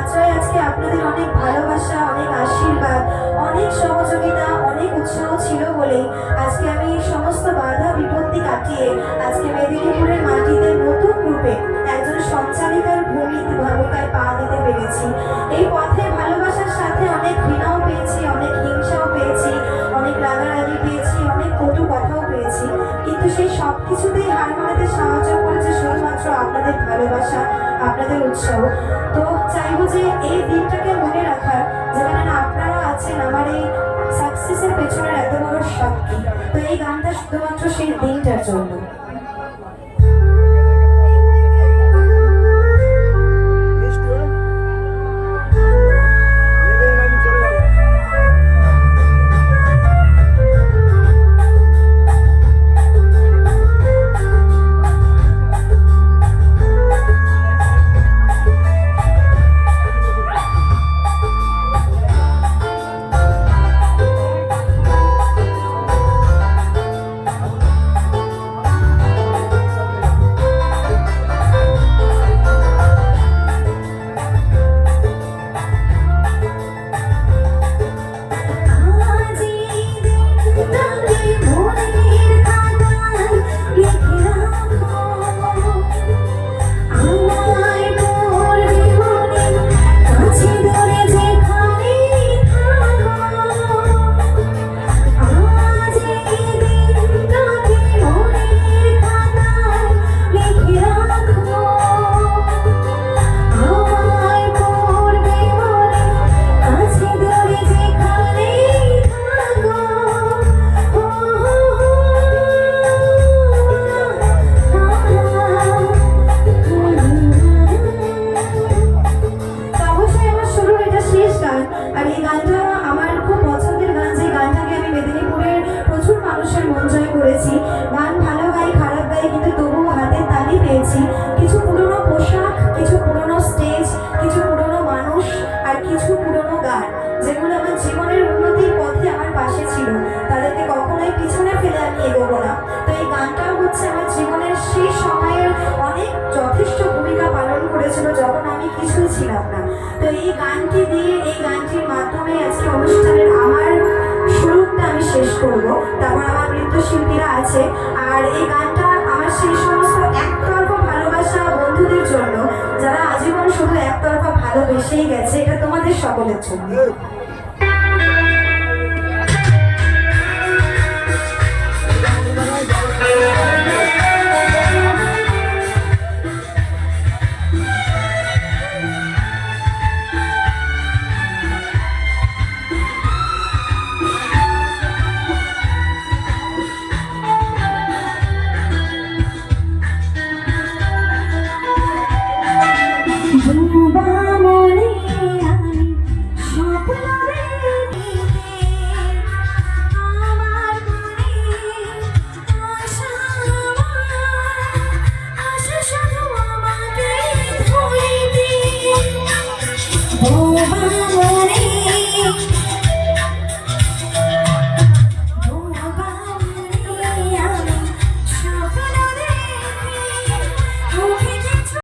যাত্রায় আজকে আপনাদের অনেক ভালোবাসা, অনেক আশীর্বাদ, অনেক সহযোগিতা, অনেক উৎসাহ ছিল বলেই আজকে আমি সমস্ত বাধা বিপত্তি কাটিয়ে আজকে মেদিনীপুরের মাটিতে নতুন রূপে একজন সঞ্চালিকার ভূমিকায় পা দিতে পেরেছি। এই পথে ভালোবাসার সাথে অনেক ঘৃণাও পেয়েছি, অনেক হিংসাও পেয়েছি, অনেক রাগারাগি পেয়েছি, অনেক কটু কথাও পেয়েছি, কিন্তু সেই সব কিছুতেই হার মানাতে সাহায্য করেছে শুধুমাত্র আপনাদের ভালোবাসা, আপনাদের উৎসাহ। তো চাইবো যে এই দিনটাকে মনে রাখার, যেখানে না আপনারা আছেন আমার এই সাকসেসের পেছনের এত বড় সাক্ষী। তো এই গানটা শুধুমাত্র সেই দিনটার জন্য। আর এই গানটা আমার খুব পছন্দের গান, যে গানটাকে আমি মেদিনীপুরের প্রচুর মানুষের মন জয় করেছি। গান ভালো গাই খারাপ গাই, কিন্তু তবুও হাতের তালি পেয়েছি। কিছু পুরনো পোশাক, কিছু পুরনো স্টেজ, কিছু পুরনো মানুষ, আর কিছু পুরনো গান, যেগুলো আমার জীবনের উন্নতির পথে আমার পাশে ছিল, তাদেরকে কখনোই পিছনে ফেলে আমি এগোবো না। তো এই গানটাও হচ্ছে আমার জীবনের সেই সময়ের অনেক যথেষ্ট ভূমিকা পালন করেছিল, যখন আমি কিছুই ছিলাম না। তো এই গানটি দিয়ে, এই গানটির মাধ্যমে আজকে অনুষ্ঠানের আমার শুরুটা আমি শেষ করব। তারপর আমার নৃত্যশিল্পীরা আছে, আর এই গানটা আমার সেই সমস্ত একতরফা ভালোবাসা বন্ধুদের জন্য, যারা আজীবন শুধু একতরফা ভালোবেসেই গেছে। এটা তোমাদের সকলের জন্য। Oh,